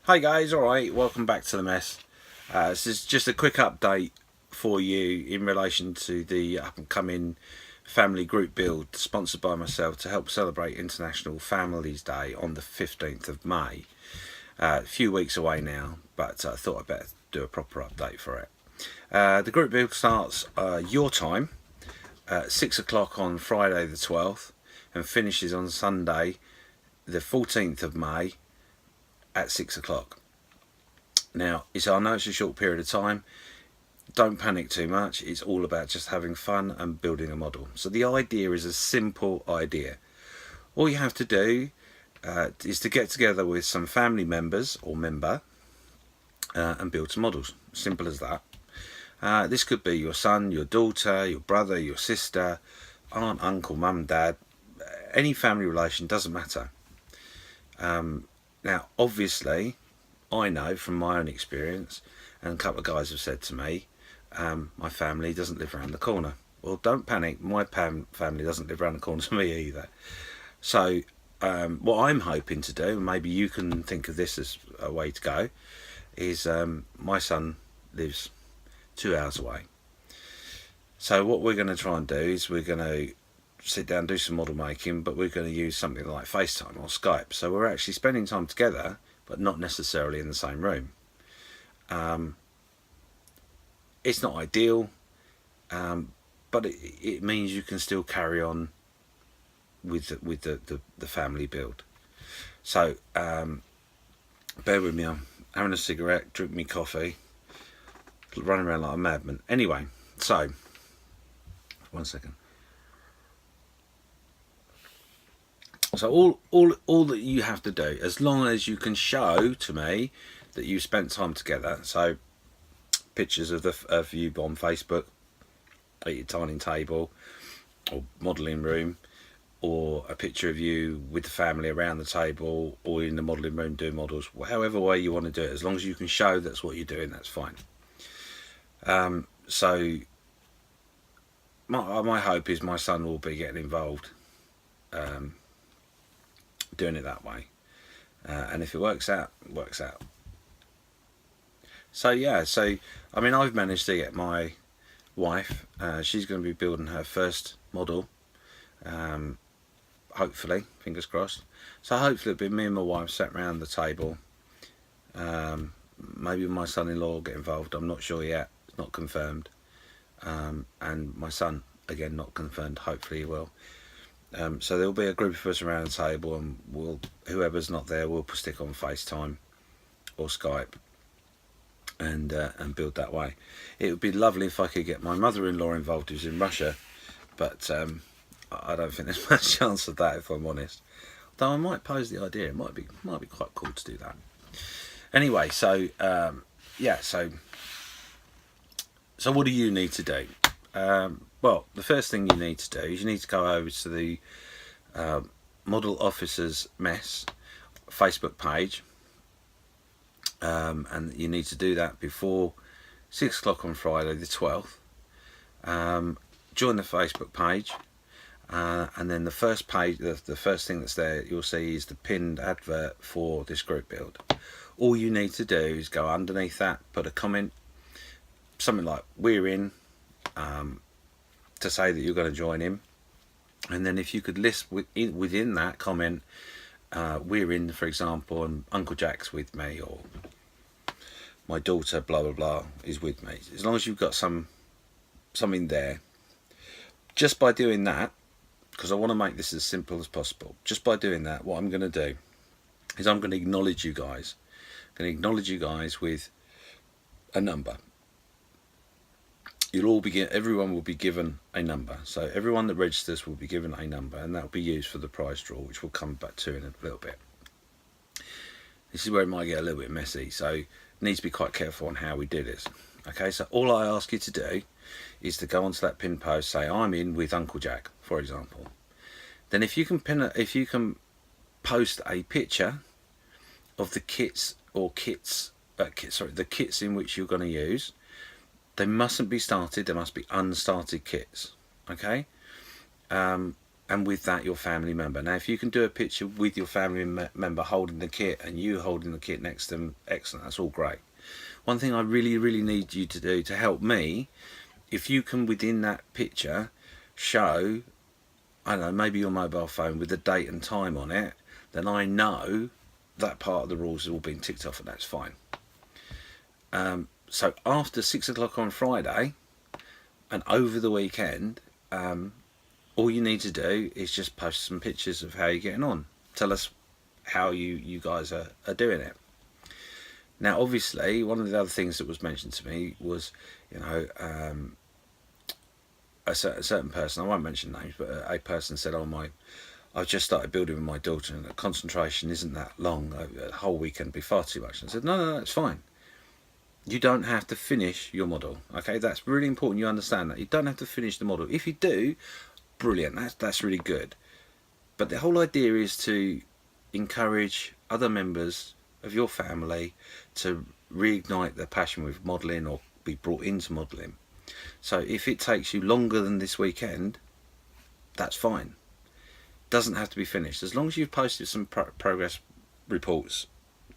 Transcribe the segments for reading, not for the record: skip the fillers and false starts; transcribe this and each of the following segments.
Hi guys, alright, welcome back to the mess. This is just a quick update for you in relation to the up and coming family group build sponsored by myself to help celebrate International Families Day on the 15th of May. A few weeks away now, but I thought I'd better do a proper update for it. The group build starts your time at 6 o'clock on Friday the 12th and finishes on Sunday the 14th of May at 6 o'clock. Now, I know it's a short period of time. Don't panic too much. It's all about just having fun and building a model. So the idea is a simple idea. All you have to do is to get together with some family members or member and build some models. Simple as that. This could be your son, your daughter, your brother, your sister, aunt, uncle, mum, dad. Any family relation, doesn't matter. Now, obviously, I know from my own experience, and a couple of guys have said to me, my family doesn't live around the corner. Well, don't panic. My family doesn't live around the corner to me either. So, what I'm hoping to do, and maybe you can think of this as a way to go, is my son lives 2 hours away. So what we're going to try and do is we're going to sit down, do some model making, but we're going to use something like FaceTime or Skype. So we're actually spending time together, but not necessarily in the same room. It's not ideal, but it means you can still carry on with the family build. So bear with me, I'm having a cigarette, drink me coffee, running around like a madman. Anyway, so 1 second. So all that you have to do, as long as you can show to me that you spent time together, so pictures of you on Facebook at your dining table or modelling room, or a picture of you with the family around the table or in the modelling room doing models, however way you want to do it, as long as you can show that's what you're doing, that's fine. So my hope is my son will be getting involved, doing it that way, and if it works out, it works out. So yeah, I mean, I've managed to get my wife, she's going to be building her first model, hopefully, fingers crossed. So hopefully it'll be me and my wife sat around the table, maybe my son-in-law will get involved, I'm not sure yet, it's not confirmed, and my son, again, not confirmed, hopefully he will. So there'll be a group of us around the table, and whoever's not there, we'll stick on FaceTime or Skype and build that way. It would be lovely if I could get my mother-in-law involved, who's in Russia, but I don't think there's much chance of that, if I'm honest. Though I might pose the idea, it might be quite cool to do that. Anyway, so yeah, so what do you need to do? Well, the first thing you need to do is you need to go over to the Model Officers Mess Facebook page, and you need to do that before 6 o'clock on Friday the 12th. Join the Facebook page, and then the first page, the first thing that's there you'll see is the pinned advert for this group build. All you need to do is go underneath that, put a comment, something like "we're in," to say that you're going to join him, and then if you could list within that comment, "we're in," for example, and Uncle Jack's with me, or my daughter blah blah blah is with me. As long as you've got something there, just by doing that, because I want to make this as simple as possible, just by doing that, what I'm going to do is I'm going to acknowledge you guys. I'm going to acknowledge you guys with a number. Everyone will be given a number. So everyone that registers will be given a number, and that will be used for the prize draw, which we'll come back to in a little bit. This is where it might get a little bit messy, so you need to be quite careful on how we do this. Okay, so all I ask you to do is to go onto that pin post, say "I'm in with Uncle Jack," for example. Then if you can post a picture of the kits the kits in which you're going to use. They mustn't be started, they must be unstarted kits, okay? and with that your family member. Now if you can do a picture with your family member holding the kit and you holding the kit next to them, excellent, that's all great. One thing I really need you to do to help me, if you can within that picture show, I don't know, maybe your mobile phone with the date and time on it, then I know that part of the rules has all been ticked off, and that's fine. So after 6 o'clock on Friday and over the weekend, all you need to do is just post some pictures of how you're getting on. Tell us how you guys are doing it. Now obviously one of the other things that was mentioned to me was, you know, a certain person, I won't mention names, but a person said, oh, I've just started building with my daughter and the concentration isn't that long, a whole weekend would be far too much. And I said, no, it's fine. You don't have to finish your model, okay? That's really important you understand that. You don't have to finish the model. If you do, brilliant, that's really good. But the whole idea is to encourage other members of your family to reignite their passion with modelling or be brought into modelling. So if it takes you longer than this weekend, that's fine. Doesn't have to be finished. As long as you've posted some progress reports,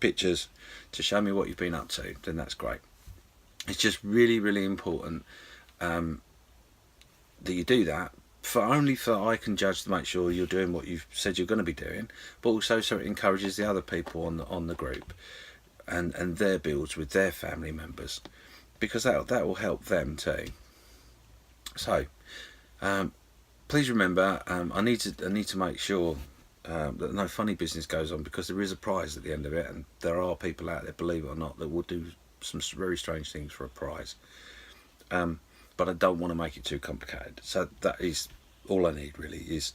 pictures to show me what you've been up to, then that's great. It's just really important that you do that, only for I can judge to make sure you're doing what you've said you're going to be doing, but also so it encourages the other people on the group and their builds with their family members, because that will help them too. So please remember, I need to make sure that no funny business goes on, because there is a prize at the end of it, and there are people out there, believe it or not, that will do some very strange things for a prize. But I don't want to make it too complicated. So that is all I need really, is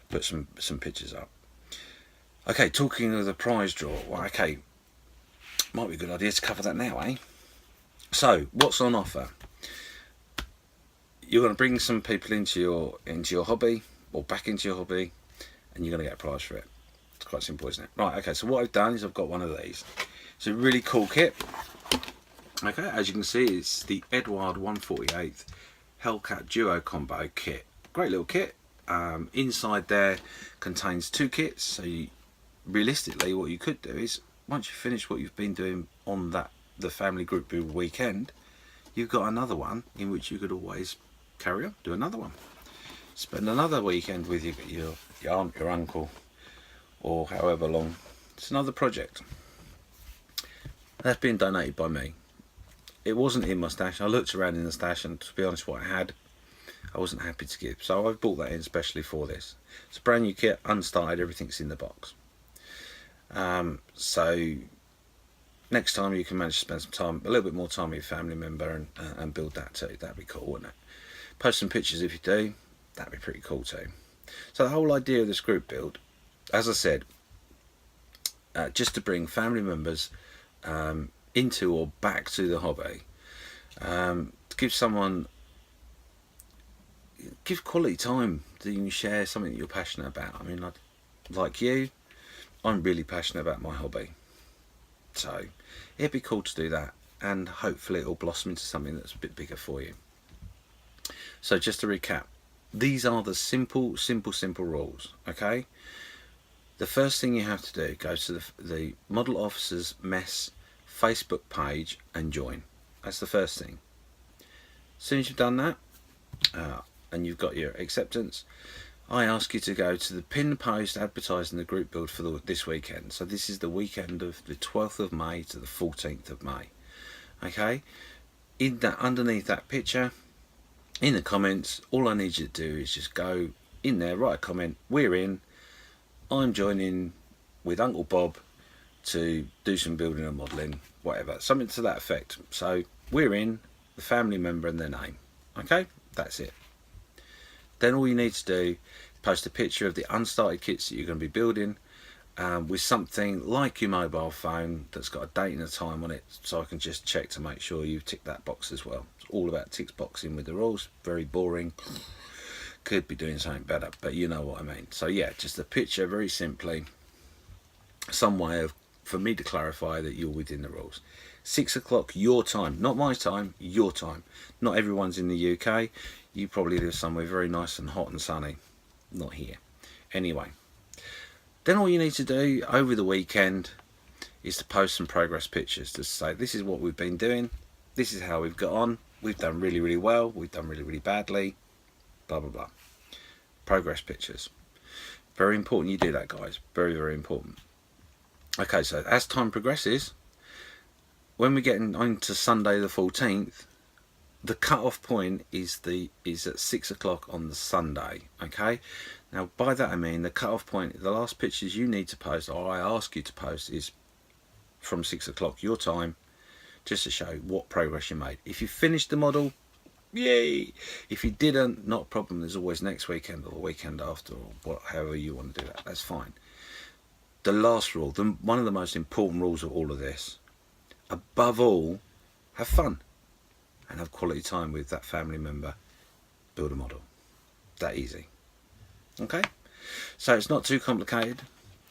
put some pictures up. Okay, talking of the prize draw, well, okay, might be a good idea to cover that now, eh? So what's on offer? You're going to bring some people into your hobby, or back into your hobby, and you're going to get a prize for it. It's quite simple, isn't it? Right, okay, so what I've done is I've got one of these. It's a really cool kit. Okay, as you can see, it's the Eduard 1/48 Hellcat Duo Combo kit. Great little kit. Inside there contains 2 kits, so realistically what you could do is, once you finish what you've been doing on the family group build weekend, you've got another one in which you could always carry on, do another one. Spend another weekend with your aunt, your uncle, or however long. It's another project. That's been donated by me. It wasn't in my stash. I looked around in the stash, and to be honest, what I had, I wasn't happy to give. So I've brought that in especially for this. It's a brand new kit, unstarted, everything's in the box. So next time you can manage to spend some time, a little bit more time with your family member, and build that too. That'd be cool, wouldn't it? Post some pictures if you do. That'd be pretty cool too. So the whole idea of this group build, as I said, just to bring family members into or back to the hobby, to give quality time that you can share something that you're passionate about. I mean, like you, I'm really passionate about my hobby, so it'd be cool to do that, and hopefully it'll blossom into something that's a bit bigger for you. So just to recap, these are the simple rules, okay? The first thing you have to do, go to the Model Officers Mess Facebook page and join. That's the first thing. As soon as you've done that, and you've got your acceptance, I ask you to go to the pinned post advertising the group build for this weekend. So this is the weekend of the 12th of May to the 14th of May. Okay? In that, underneath that picture, in the comments, all I need you to do is just go in there, write a comment, we're in, I'm joining with Uncle Bob to do some building and modelling, whatever, something to that effect. So we're in, the family member and their name. Okay, that's it. Then all you need to do is post a picture of the unstarted kits that you're going to be building, with something like your mobile phone that's got a date and a time on it, so I can just check to make sure you've ticked that box as well. It's all about tick boxing with the rules. Very boring. Could be doing something better, but you know what I mean. So yeah, just a picture, very simply, some way for me to clarify that you're within the rules. 6 o'clock your time, not my time, your time. Not everyone's in the UK. You probably live somewhere very nice and hot and sunny. Not here. Anyway, then all you need to do over the weekend is to post some progress pictures to say this is what we've been doing, this is how we've got on, we've done really, really well, we've done really, really badly, blah, blah, blah. Progress pictures. Very important you do that, guys. Very, very important. Okay, so as time progresses, when we get into Sunday the 14th, the cut-off point is at 6 o'clock on the Sunday. Okay, now by that I mean the cut-off point, the last pictures you need to post, or I ask you to post, is from 6 o'clock your time, just to show what progress you made. If you finished the model, yay! If you didn't, not a problem. There's always next weekend or the weekend after, or however you want to do that. That's fine. The last rule, one of the most important rules of all of this, above all, have fun and have quality time with that family member. Build a model. That easy. Okay, so it's not too complicated.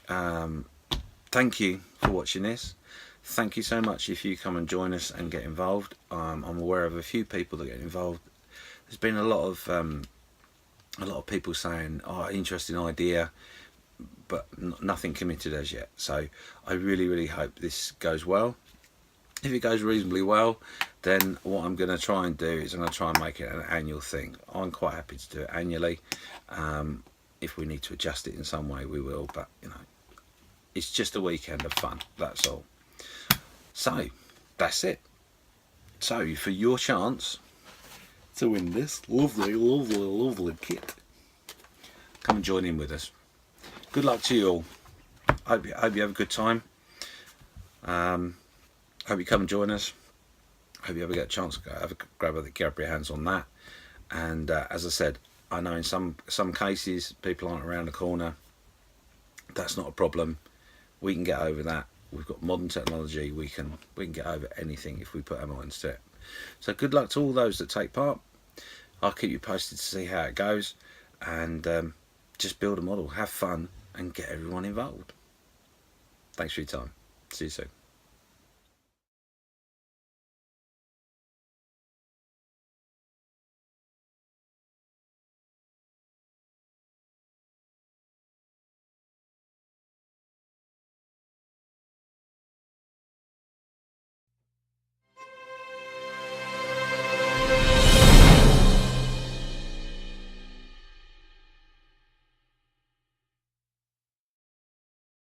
Thank you for watching this. Thank you so much if you come and join us and get involved. I'm aware of a few people that get involved. There's been a lot of people saying, oh, interesting idea, but nothing committed as yet. So I really, really hope this goes well. If it goes reasonably well, then what I'm going to try and do is I'm going to try and make it an annual thing. I'm quite happy to do it annually. If we need to adjust it in some way, we will, but you know, it's just a weekend of fun, that's all. So that's it. So for your chance to win this lovely, lovely, lovely kit, come and join in with us. Good luck to you all. Hope you have a good time. Hope you come and join us. Hope you ever get a chance to grab your hands on that. And as I said, I know in some cases people aren't around the corner. That's not a problem. We can get over that. We've got modern technology. We can get over anything if we put our minds to it. So good luck to all those that take part. I'll keep you posted to see how it goes, and just build a model, have fun, and get everyone involved. Thanks for your time. See you soon.